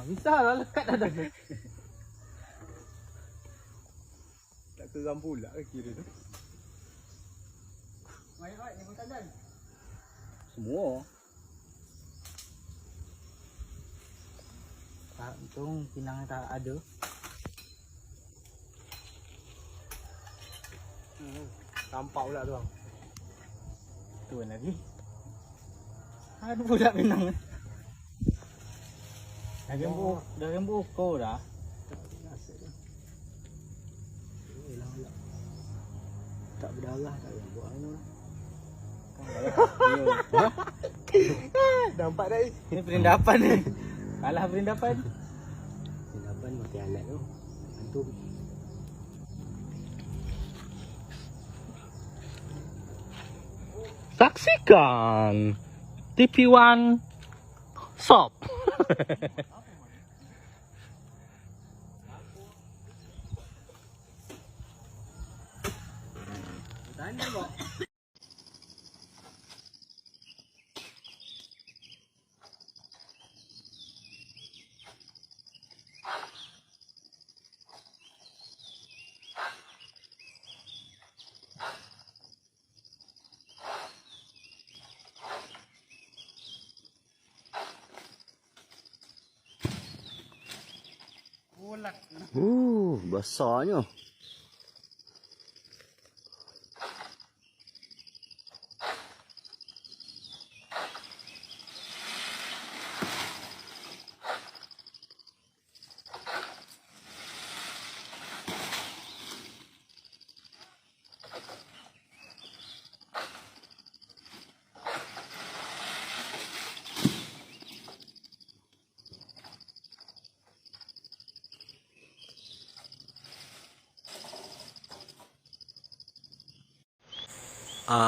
bisa lah lekat ada. Tak keram pula ke kira tu. Mai ni pun tak ada. Semua. Tak untung pinang tak ada. Tampak pula tu bang. Tu lagi. Ada pula pinang. Dah rembuh kau dah. Tak berdarah tak yang buat anu. Nampak tak ni? Ini perindapan ni. Kalah perindapan. Perindapan pakai alat tu. Antum. Saksikan TV1 Shop. Tanda kok. Besarnya.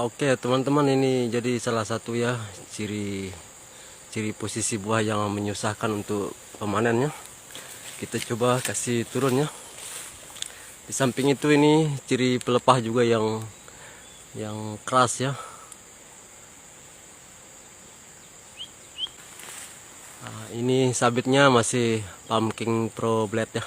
Oke teman-teman, ini jadi salah satu ya ciri posisi buah yang menyusahkan untuk pemanennya. Kita coba kasih turun ya. Di samping itu ini ciri pelepah juga yang keras ya. Ini sabitnya masih Pumpkin Pro Blade ya.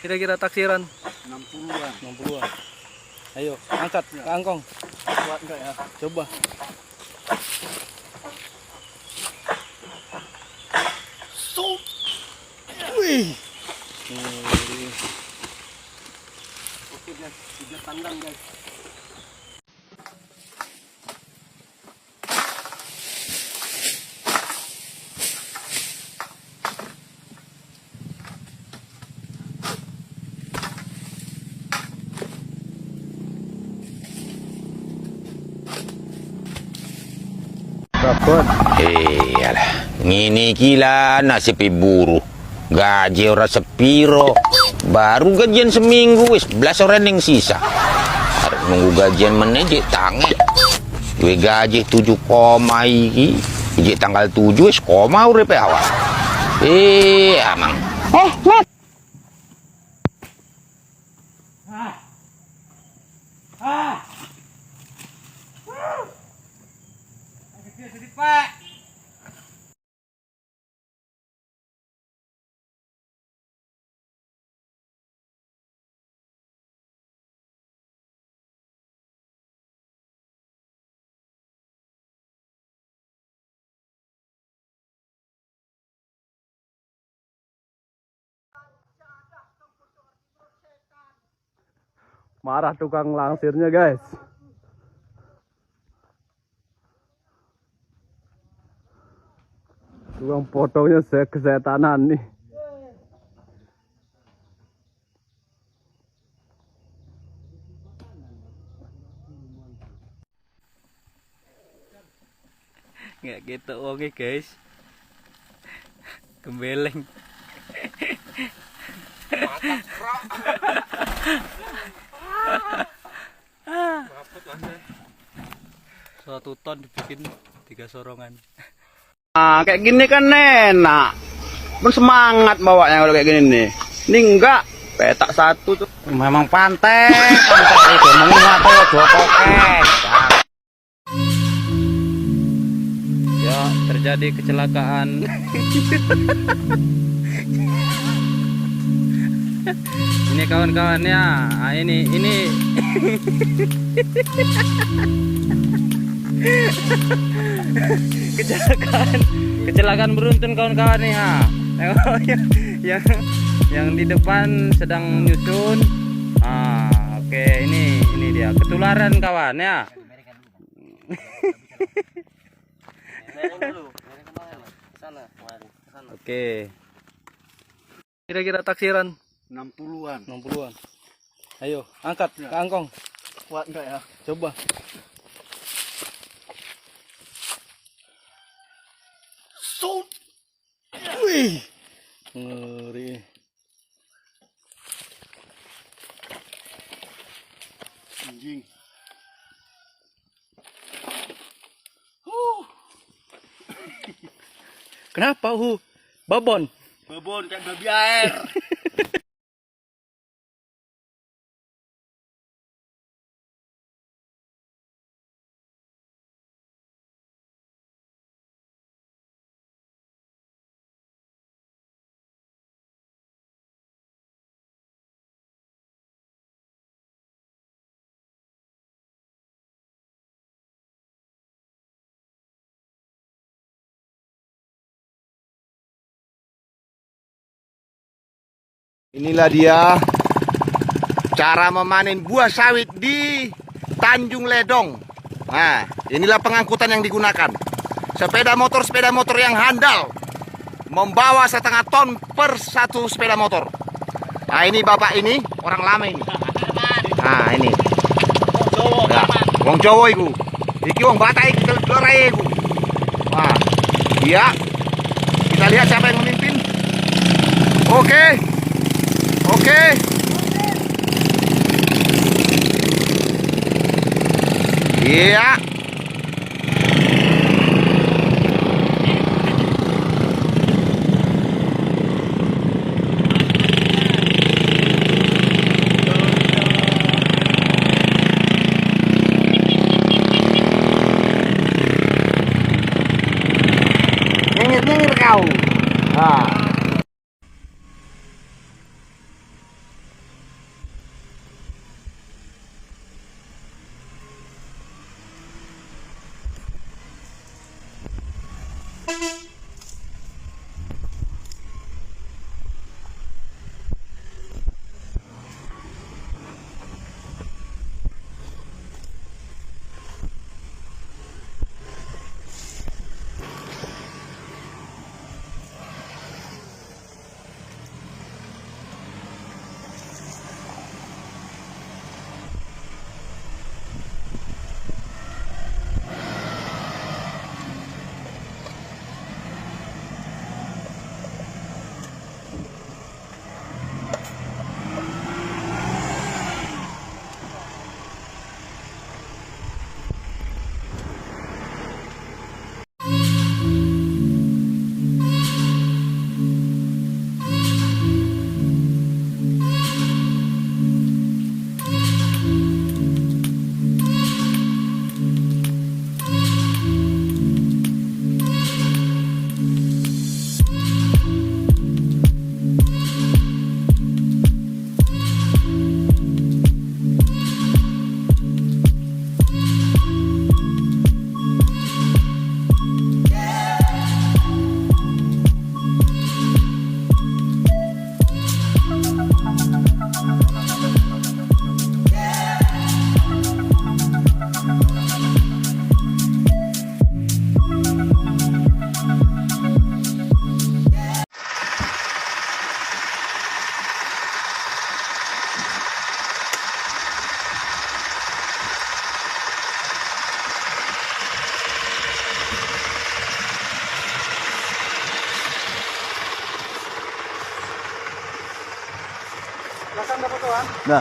Kira-kira taksiran 60-an. 60-an. Ayo, angkat ke angkong. Kuat enggak ya? Coba. Wih. Oke guys, 3 tandang guys. Iyalah, ngini gila nasib ibu gaji ora sepiro, baru gajian seminggu wis 11 orang yang sisa. Harus nunggu gajian menejek tangen. Duwe gaji 7 koma iki, iki tanggal 7 wis koma uripe awak. Amang. Mat. Marah tukang langsirnya, guys. Tukang potongnya kesetanan nih. Nggak gitu oke guys. Kembeleng. Suatu ton dibikin 3 sorongan. Nah, kayak gini kan enak. Semangat bawanya kalau kayak gini nih. Ini enggak, petak satu tuh. Memang pantai itu mengingat dua kokek. Ya, terjadi kecelakaan. Ini kawan-kawannya. Ah, ini kecelakaan beruntun kawan-kawan nih ha. yang di depan sedang nyusun. Oke, ini dia ketularan kawan ya. Oke. Kira-kira taksiran 60-an. 60-an. Ayo, angkat ke angkong. Kuat enggak ya? Coba. Wih. Ngeri. Anjing. Kenapa babon? Babon kayak babi air. Inilah dia cara memanen buah sawit di Tanjung Ledong. Nah, inilah pengangkutan yang digunakan. Sepeda motor yang handal membawa 1,5 ton per satu sepeda motor. Nah, ini bapak ini orang lama ini. Nah, ini. Nah, wong Jawa iku. Iki wong Batak iki lerae iku. Wah. Iya. Kita lihat siapa yang memimpin. Oke. Iya. Nyengir kau. Nah,